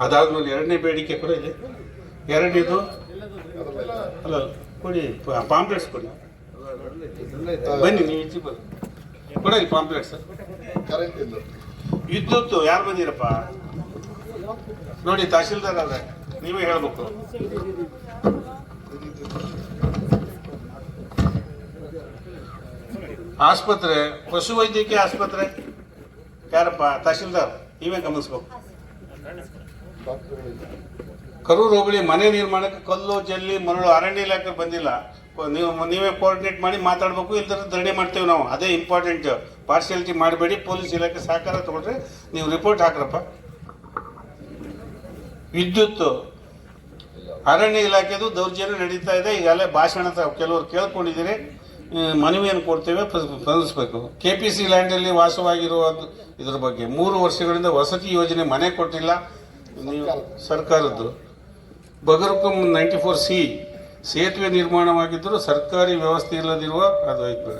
ಅದಾದ್ಮೇಲೆ ಎರಡನೇ ಬೇಡಿಕೆ ಕೂಡ ಇದೆ. ಎರಡನೇದು ಅಲ್ಲ ಕೊಡಿ, ಪಾಂಪ್ಲೆಟ್ಸ್ ಕೊಡಿ, ಬನ್ನಿ ನೀವು ಈಚೆ ಬನ್ನಿ ಕೊಡಿ ಪಾಂಪ್ಲೆಟ್ಸ್. ವಿದ್ಯುತ್ ಯಾರು ಬಂದಿರಪ್ಪ ನೋಡಿ, ತಹಶೀಲ್ದಾರ್ ಅದ, ನೀವೇ ಹೇಳ್ಬೇಕು. ಆಸ್ಪತ್ರೆ, ಪಶುವೈದ್ಯಕೀಯ ಆಸ್ಪತ್ರೆ ಯಾರಪ್ಪ? ತಹಶೀಲ್ದಾರ್, ನೀವೇ ಗಮನಿಸ್ಬೇಕು. ಕರೂರು ಹೋಬಳಿ ಮನೆ ನಿರ್ಮಾಣಕ್ಕೆ ಕಲ್ಲು ಜಲ್ಲಿ ಮರಳು ಅರಣ್ಯ ಇಲಾಖೆ ಬಂದಿಲ್ಲ, ನೀವೇ ಕೋಆರ್ಡಿನೇಟ್ ಮಾಡಿ ಮಾತಾಡಬೇಕು, ಇಲ್ದ್ರೆ ರೆಡಿ ಮಾಡ್ತೇವೆ ನಾವು. ಅದೇ ಇಂಪಾರ್ಟೆಂಟ್. ಪಾರ್ಶಿಯಾಲಿಟಿ ಮಾಡಬೇಡಿ. ಪೊಲೀಸ್ ಇಲಾಖೆ ಸಹಕಾರ ತಗೊಂಡ್ರೆ ನೀವು ರಿಪೋರ್ಟ್ ಹಾಕ್ರಪ್ಪ. ವಿದ್ಯುತ್, ಅರಣ್ಯ ಇಲಾಖೆದು ದೌರ್ಜನ್ಯ ನಡೀತಾ ಇದೆ. ಈಗಾಗಲೇ ಭಾಷಣ ಕೆಲವರು ಕೇಳ್ಕೊಂಡಿದ್ದೀರಿ, ಮನವಿಯನ್ನು ಕೊಡ್ತೇವೆ, ಸ್ಪಂದಿಸಬೇಕು. KPC ಲ್ಯಾಂಡಲ್ಲಿ ವಾಸವಾಗಿರುವ ಇದ್ರ ಬಗ್ಗೆ 3 ವರ್ಷಗಳಿಂದ ವಸತಿ ಯೋಜನೆ ಮನೆ ಕೊಟ್ಟಿಲ್ಲ ನೀವು ಸರ್ಕಾರದ್ದು. ಬಗರ್ಕುಂ 94C ಸೇತುವೆ ನಿರ್ಮಾಣವಾಗಿದ್ದರೂ ಸರ್ಕಾರಿ ವ್ಯವಸ್ಥೆ ಇಲ್ಲದಿರುವ ಅದು ಐತೆ.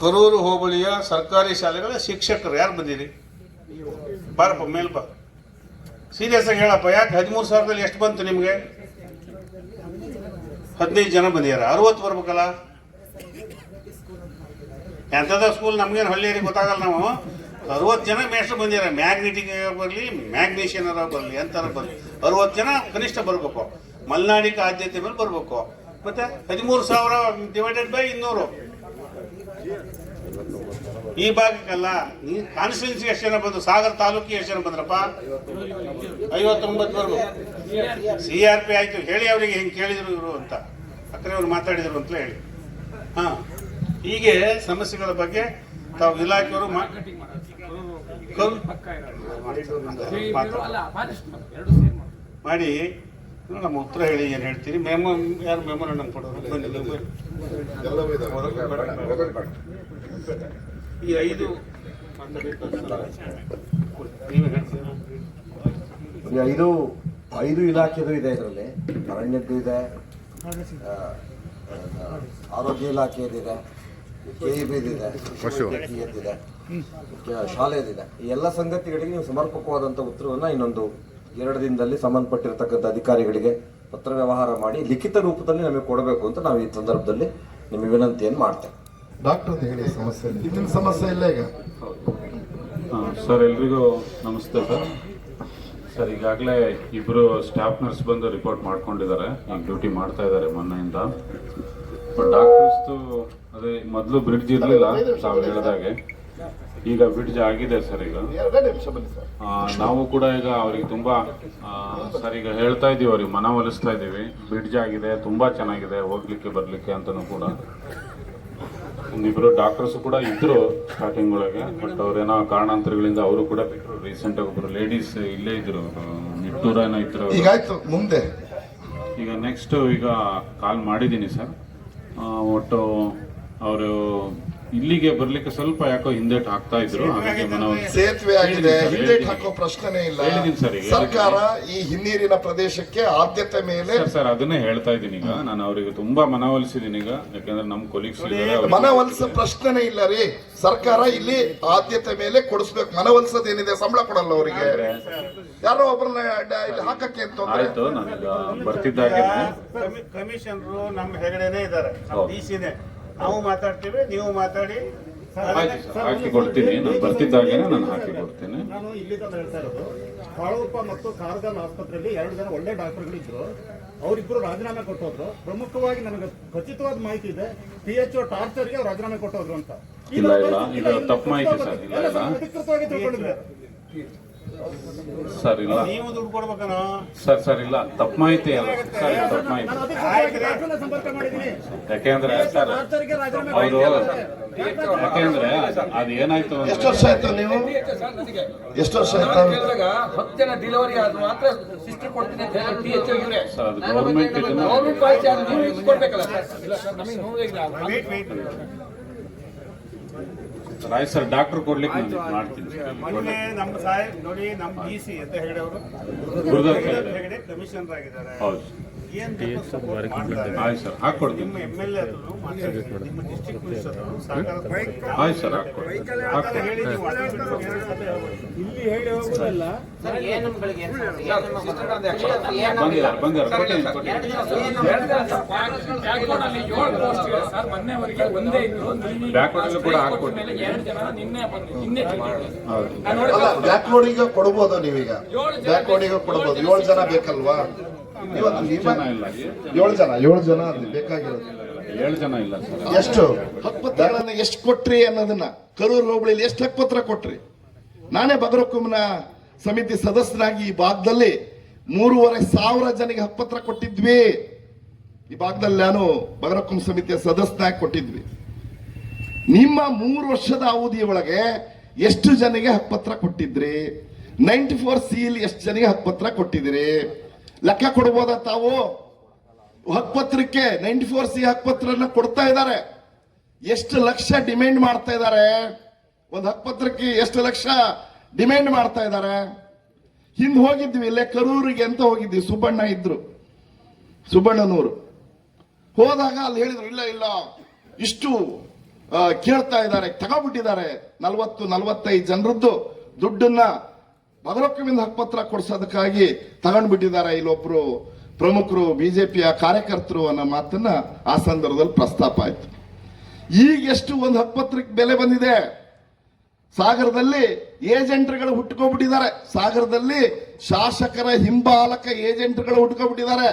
ಕರೂರು ಹೋಬಳಿಯ ಸರ್ಕಾರಿ ಶಾಲೆಗಳ ಶಿಕ್ಷಕರು ಯಾರು ಬಂದಿರಿ? ಬಾರಪ್ಪ ಮೇಲ್ಬ, ಸೀರಿಯಸ್ ಆಗಿ ಹೇಳಪ್ಪ. ಯಾಕೆ 13,000ದಲ್ಲಿ ಎಷ್ಟು ಬಂತು ನಿಮಗೆ? 15 ಜನ ಬಂದಿದ್ದಾರೆ. 60 ಬರ್ಬೇಕಲ್ಲ. ಎಂಥದ ಸ್ಕೂಲ್ ನಮ್ಗೇನು ಹಳ್ಳಿಯರಿಗೆ ಗೊತ್ತಾಗಲ್ಲ. ನಾವು 60 ಜನ ಮೇಷ್ಟ್ರು ಬಂದಿದ್ದಾರೆ. ಮ್ಯಾಗ್ನೆಟಿಕ್ ಬರಲಿ, ಮ್ಯಾಗ್ನೇಷಿಯನ್ ಬರಲಿ, ಎಂಥರ ಬರಲಿ 60 ಜನ ಕನಿಷ್ಠ ಬರಬೇಕು. ಮಲೆನಾಡಿಗೆ ಆದ್ಯತೆ ಮೇಲೆ ಬರಬೇಕು. ಮತ್ತೆ 13,000 ಡಿವೈಡೆಡ್ ಬೈ 200 ಈ ಭಾಗಕ್ಕಲ್ಲ. ನೀವು ಕಾನ್ಸ್ಟಿಟ್ಯೂನ್ಸಿ ಎಷ್ಟು ಜನ ಬಂದು? ಸಾಗರ ತಾಲೂಕಿಗೆ ಎಷ್ಟು ಜನ ಬಂದ್ರಪ್ಪ? 59 ಬರ್ಬೇಕು. CRP ಆಯ್ತು ಹೇಳಿ ಅವರಿಗೆ ಹಿಂಗೆ ಕೇಳಿದ್ರು ಇವರು ಅಂತ, ಅಕ್ಕರೆ ಅವ್ರು ಮಾತಾಡಿದ್ರು ಅಂತ ಹೇಳಿ. ಹೀಗೆ ಸಮಸ್ಯೆಗಳ ಬಗ್ಗೆ ತಾವು ಇಲಾಖೆಯವರು ಮಾಡಿ ನಮ್ಮ ಉತ್ತರ ಹೇಳಿ. ಏನು ಹೇಳ್ತೀರಿ? ಯಾರು ಮೆಮೊರಂಡಮ್ ಕೊಡೋರು? ಈ 5 ಇಲಾಖೆದು ಇದೆ. ಇದರಲ್ಲಿ ಅರಣ್ಯದ್ದು ಇದೆ, ಆರೋಗ್ಯ ಇಲಾಖೆಯದಿದೆ, KEBದಿದೆ, ಪಶುವೈದ್ಯಕೀಯದಿದೆ, ಶಾಲೆಯದಿದೆ. ಈ ಎಲ್ಲ ಸಂಗತಿಗಳಿಗೆ ನೀವು ಸಮರ್ಪಕವಾದಂಥ ಉತ್ತರವನ್ನು ಇನ್ನೊಂದು 2 ದಿನದಲ್ಲಿ ಸಂಬಂಧಪಟ್ಟಿರತಕ್ಕಂಥ ಅಧಿಕಾರಿಗಳಿಗೆ ಪತ್ರ ವ್ಯವಹಾರ ಮಾಡಿ ಲಿಖಿತ ರೂಪದಲ್ಲಿ ನಮಗೆ ಕೊಡಬೇಕು ಅಂತ ನಾವು ಈ ಸಂದರ್ಭದಲ್ಲಿ ನಿಮಗೆ ವಿನಂತಿಯನ್ನು ಮಾಡ್ತೇವೆ. ಡಾಕ್ಟರ್ ಹೇಳಿ ಸಮಸ್ಯೆ, ಇದನ್ನ ಸಮಸ್ಯೆ ಇಲ್ಲ ಈಗ. ಸರ್, ಎಲ್ರಿಗೂ ನಮಸ್ತೆ ಸರ್. ಈಗಾಗಲೇ 2 ಸ್ಟಾಫ್ ನರ್ಸ್ ಬಂದು ರಿಪೋರ್ಟ್ ಮಾಡ್ಕೊಂಡಿದ್ದಾರೆ. ಈಗ ಡ್ಯೂಟಿ ಮಾಡ್ತಾ ಇದ್ದಾರೆ ಮೊನ್ನೆಯಿಂದ. ಬಟ್ ಡಾಕ್ಟರ್ಸ್ದು ಅದೇ ಮೊದಲು ಬ್ರಿಡ್ಜ್ ಇರಲಿಲ್ಲ ತಾವು ಹೇಳಿದಾಗೆ, ಈಗ ಬ್ರಿಡ್ಜ್ ಆಗಿದೆ ಸರ್. ಈಗ ನಾವು ಕೂಡ ಈಗ ಅವ್ರಿಗೆ ತುಂಬ ಸರ್ ಈಗ ಹೇಳ್ತಾ ಇದ್ದೀವಿ, ಅವ್ರಿಗೆ ಮನವೊಲಿಸ್ತಾ ಇದ್ದೀವಿ. ಬ್ರಿಡ್ಜ್ ಆಗಿದೆ, ತುಂಬ ಚೆನ್ನಾಗಿದೆ ಹೋಗ್ಲಿಕ್ಕೆ ಬರಲಿಕ್ಕೆ ಅಂತಲೂ ಕೂಡ. 1-2 ಡಾಕ್ಟರ್ಸ್ ಕೂಡ ಇದ್ರು ಸ್ಟಾರ್ಟಿಂಗ್ ಒಳಗೆ, ಬಟ್ ಅವ್ರೇನೋ ಕಾರಣಾಂತರಗಳಿಂದ ಅವರು ಕೂಡ ಬಿಟ್ಟರು. ರೀಸೆಂಟಾಗಿ ಒಬ್ಬರು ಲೇಡೀಸ್ ಇಲ್ಲೇ ಇದ್ರು, ನಿಟ್ಟೂರ ಏನೋ ಇದ್ರು. ಮುಂದೆ ಈಗ ನೆಕ್ಸ್ಟ್ ಈಗ ಕಾಲ್ ಮಾಡಿದ್ದೀನಿ ಸರ್. ಒಟ್ಟು ಅವರು ಇಲ್ಲಿಗೆ ಬರ್ಲಿಕ್ಕೆ ಸ್ವಲ್ಪ ಯಾಕೋ ಹಿಂದೇಟ್ ಹಾಕ್ತಾ ಇದ್ರು. ಹಾಗಾಗಿ ಸೇತುವೆ ಆಗಿದೆ, ಹಿಂದೇಟ್ ಹಾಕೋ ಪ್ರಶ್ನೆ ಇಲ್ಲ. ಸರ್ಕಾರ ಈ ಹಿನ್ನೀರಿನ ಪ್ರದೇಶಕ್ಕೆ ಆದ್ಯತೆ ಮೇಲೆ ಸರ್ ಅದನ್ನೇ ಹೇಳ್ತಾ ಇದ್ದೀನಿ. ಈಗ ನಾನು ಅವರಿಗೆ ತುಂಬಾ ಮನವೊಲಿಸಿದ್ದೀನಿ ಈಗ, ಯಾಕಂದ್ರೆ ನಮ್ಮ ಕೊಲೀಗ್ಸ್ ಮನವೊಲಿಸೋ ಪ್ರಶ್ನೆ ಇಲ್ಲ ರೀ. ಸರ್ಕಾರ ಇಲ್ಲಿ ಆದ್ಯತೆ ಮೇಲೆ ಕೊಡಿಸ್ಬೇಕು. ಮನವೊಲಿಸೋದೇನಿದೆ, ಸಂಬಳ ಕೊಡಲ್ಲ ಅವರಿಗೆ. ಯಾರೋ ಒಬ್ಬರನ್ನ ಇಲ್ಲಿ ಹಾಕಕ್ಕೆ ಅಂತ ಆಯ್ತು. ನಾನೀಗ ಬರ್ತಿದ್ದಾಗೆ ಕಮಿಷನರು ನಮ್ಮ ಹೆಗಡೆನೇ ಇದ್ದಾರೆ, DC-ನೇ. ನಾವು ಮಾತಾಡ್ತೀವಿ, ನೀವು ಮಾತಾಡಿ. ಹಾಕಿ ಕೊಡ್ತೀನಿ. ನಾನು ಬರ್ತಿದ್ದಾಗೆ ನಾನು ಹಾಕಿ ಕೊಡ್ತೀನಿ. ನಾನು ಇಲ್ಲಿ ತಂದು ಹೇಳ್ತಾ ಇರೋದು, ಕಾಳುಪ್ಪ ಮತ್ತು ಕಾರ್ಗಲ್ ಆಸ್ಪತ್ರೆಯಲ್ಲಿ 2 ಜನ ಒಳ್ಳೆ ಡಾಕ್ಟರ್ಗಳಿದ್ರು. ಅವರಿಬ್ಬರು ರಾಜೀನಾಮೆ ಕೊಟ್ಟೋದ್ರು. ಪ್ರಮುಖವಾಗಿ ನನಗೆ ಖಚಿತವಾದ ಮಾಹಿತಿ ಇದೆ, PHO ಟಾರ್ಚರ್ಗೆ ಅವ್ರು ರಾಜೀನಾಮೆ ಕೊಟ್ಟೋದ್ರು ಅಂತ. ಇಲ್ಲ ಇಲ್ಲ, ತಪ್ಪು ಮಾಹಿತಿ ಸರ್. ಇಲ್ಲ ಇಲ್ಲ ಅಧಿಕೃತವಾಗಿ ತಿಳ್ಕೊಂಡಿದ್ದಾರೆ ಸರ್. ಇಲ್ಲ ನೀವು ದುಡ್ಡು ಕೊಡ್ಬೇಕನೋ ಸರ್. ಇಲ್ಲ, ತಪ್ಪು ಮಾಹಿತಿ ಅಲ್ಲ ಸರ್, ತಪ್ಪು ಮಾಹಿತಿ. ಸಂಪರ್ಕ ಮಾಡಿದ್ದೀನಿ. ಯಾಕೆಂದ್ರೆ ಸರ್ ಅವರು ಯಾಕೆಂದ್ರೆ ಅದು ಏನಾಯ್ತು, ಎಷ್ಟು ವರ್ಷ ಆಯ್ತು ನೀವು? ಎಷ್ಟು ವರ್ಷ ಆಯ್ತು? 10 ಜನ ಡೆಲಿವರಿ ಆದ್ರೂ ಮಾತ್ರ ಸಿಸ್ಟರ್ ಕೊಡ್ತೀನಿ ಅಂತ ಹೇಳಿ PHO ಇವರೇ ಸರ್. ಅದು ಗೌರ್ಮೆಂಟ್ ಗೌರ್ಮೆಂಟ್ ಪಾಲಿಸಿ ಅದು ನೀವು ಕೊಡ್ಬೇಕಲ್ಲ ಸರ್. ನಮಗೆ ನೋಡಿದ್ರೆ ರಾಯ್ ಸರ್ ಡಾಕ್ಟರ್ ಕೊಡ್ಲಿಕ್ಕೆ ನಾನು ಮಾಡ್ತೀನಿ. ಮೊನ್ನೆ ನಮ್ಮ ಸಾಹೇಬ್ ನೋಡಿ, ನಮ್ಮ DC ಅಂತ ಹೇಳೋರು ಹೆಗಡೆ ಕಮಿಷನರ್ ಆಗಿದ್ದಾರೆ. ಹೌದು. ಏನ್ ಬೇಕೋ support ಮಾಡ್ತಾರೆ. ಆಯ್ತು ಸರ್ ಹಾಕ್ಕೊಡ್ತೀನಿ. ನಿಮ್ಮ MLA ಆದ್ರೂ ಮಾತಾಡಿ, ನಿಮ್ಮ ಡಿಸ್ಟ್ರಿಕ್ಟ್ ಮಿನಿಸ್ಟರ್ ಸಹಕಾರ ಆಯ್ತು ಸರ್ ಹಾಕ್ಕೊಡ್ತೀನಿ. ಹೇಳಿ ನೀವು ವಾಟರ್ ಬಿಲ್ ಬಗ್ಗೆ ಎರಡು ಕಥೆ ಹೇಳ್ಬೋದು. ಇಲ್ಲಿ ಹೇಳಿ ಹೋಗೋದಲ್ಲ. ಬಂದಿದ್ದಾರೆ ಕೊಡ್ತೀನಿ. ಬ್ಯಾಕ್ವರ್ಡ್ ಅಲ್ಲಿ 7 ಪೋಸ್ಟ್ ಇದೆ ಸರ್. ಮೊನ್ನೆವರೆಗೆ ಒಂದೇ ಇದ್ರು. ಬ್ಯಾಕ್ವರ್ಡ್ ಅಲ್ಲೂ ಕೂಡ ಹಾಕ್ಕೊಡ್ತೀನಿ. 2 ಜನ ನಿನ್ನೆ ಹೌದು. ಅಲ್ಲ ಬ್ಯಾಕ್ವರ್ಡಿಗೆ ಕೊಡ್ಬೋದು ನೀವೀಗ, ಬ್ಯಾಕ್ವರ್ಡಿಗೆ ಕೊಡ್ಬೋದು. 7 ಜನ ಬೇಕಲ್ವಾ? ಇವತ್ತು ಜನ ಇಲ್ಲ 7 ಜನ ಅಲ್ಲಿ ಬೇಕಾಗಿರೋದು. 7 ಜನ ಇಲ್ಲ ಸರ್. ಎಷ್ಟು ಹಕ್ಕುಪತ್ರಗಳನ್ನ ಎಷ್ಟು ಕೊಟ್ರಿ ಅನ್ನೋದನ್ನ, ಕರೂರು ಹೋಬಳಿಯಲ್ಲಿ ಎಷ್ಟು ಹಕ್ಕುಪತ್ರ ಕೊಟ್ರಿ? ನಾನೇ ಬಗರಕುಂನ ಸಮಿತಿ ಸದಸ್ಯನಾಗಿ ಈ ಭಾಗದಲ್ಲಿ 3,500 ಜನಿಗೆ ಹಕ್ಕುಪತ್ರ ಕೊಟ್ಟಿದ್ವಿ. ಈ ಭಾಗದಲ್ಲಿ ನಾನು ಬಗರಕುಂ ಸಮಿತಿಯ ಸದಸ್ಯನಾಗಿ ಕೊಟ್ಟಿದ್ವಿ. ನಿಮ್ಮ 3 ವರ್ಷದ ಅವಧಿಯೊಳಗೆ ಎಷ್ಟು ಜನಿಗೆ ಹಕ್ಕುಪತ್ರ ಕೊಟ್ಟಿದ್ರಿ? 94 ಸೀಲ್ ಎಷ್ಟು ಜನಿಗೆ ಹಕ್ಕುಪತ್ರ ಕೊಟ್ಟಿದ್ದೀರಿ? ಲೆಕ್ಕ ಕೊಡ್ಬೋದ ತಾವು? ಹಕ್ಕುಪತ್ರಕ್ಕೆ 94 ಸಿ ಹಕ್ಕುಪತ್ರನ ಕೊಡ್ತಾ ಇದ್ದಾರೆ. ಎಷ್ಟು ಲಕ್ಷ ಡಿಮ್ಯಾಂಡ್ ಮಾಡ್ತಾ ಇದ್ದಾರೆ? ಒಂದು ಹಕ್ಕುಪತ್ರಕ್ಕೆ ಎಷ್ಟು ಲಕ್ಷ ಡಿಮ್ಯಾಂಡ್ ಮಾಡ್ತಾ ಇದ್ದಾರೆ? ಹಿಂದೆ ಹೋಗಿದ್ವಿ, ಇಲ್ಲೇ ಕರೂರಿಗೆ ಅಂತ ಹೋಗಿದ್ವಿ. ಸುಬ್ಬಣ್ಣ ಇದ್ರು, ಸುಬ್ಬಣ್ಣನವರು. ಹೋದಾಗ ಅಲ್ಲಿ ಹೇಳಿದ್ರು ಇಲ್ಲ ಇಲ್ಲ ಇಷ್ಟು ಕೇಳ್ತಾ ಇದ್ದಾರೆ, ತಗೋಬಿಟ್ಟಿದ್ದಾರೆ. 40-45 ಜನರದ್ದು ದುಡ್ಡನ್ನ ಬಗರೊಕ್ಕಮಿಂದ ಹಕ್ಕುಪತ್ರ ಕೊಡ್ಸೋದಕ್ಕಾಗಿ ತಗೊಂಡ್ಬಿಟ್ಟಿದ್ದಾರೆ ಇಲ್ಲೊಬ್ರು ಪ್ರಮುಖರು ಬಿಜೆಪಿಯ ಕಾರ್ಯಕರ್ತರು ಅನ್ನೋ ಮಾತನ್ನ ಆ ಸಂದರ್ಭದಲ್ಲಿ ಪ್ರಸ್ತಾಪ ಆಯ್ತು. ಈಗ ಎಷ್ಟು ಒಂದು ಹಕ್ಕುಪತ್ರಕ್ಕೆ ಬೆಲೆ ಬಂದಿದೆ? ಸಾಗರದಲ್ಲಿ ಏಜೆಂಟ್ಗಳು ಹುಟ್ಕೊಂಡ್ಬಿಟ್ಟಿದ್ದಾರೆ. ಸಾಗರದಲ್ಲಿ ಶಾಸಕರ ಹಿಂಬಾಲಕ ಏಜೆಂಟ್ಗಳು ಹುಟ್ಕೊಂಡ್ಬಿಟ್ಟಿದ್ದಾರೆ.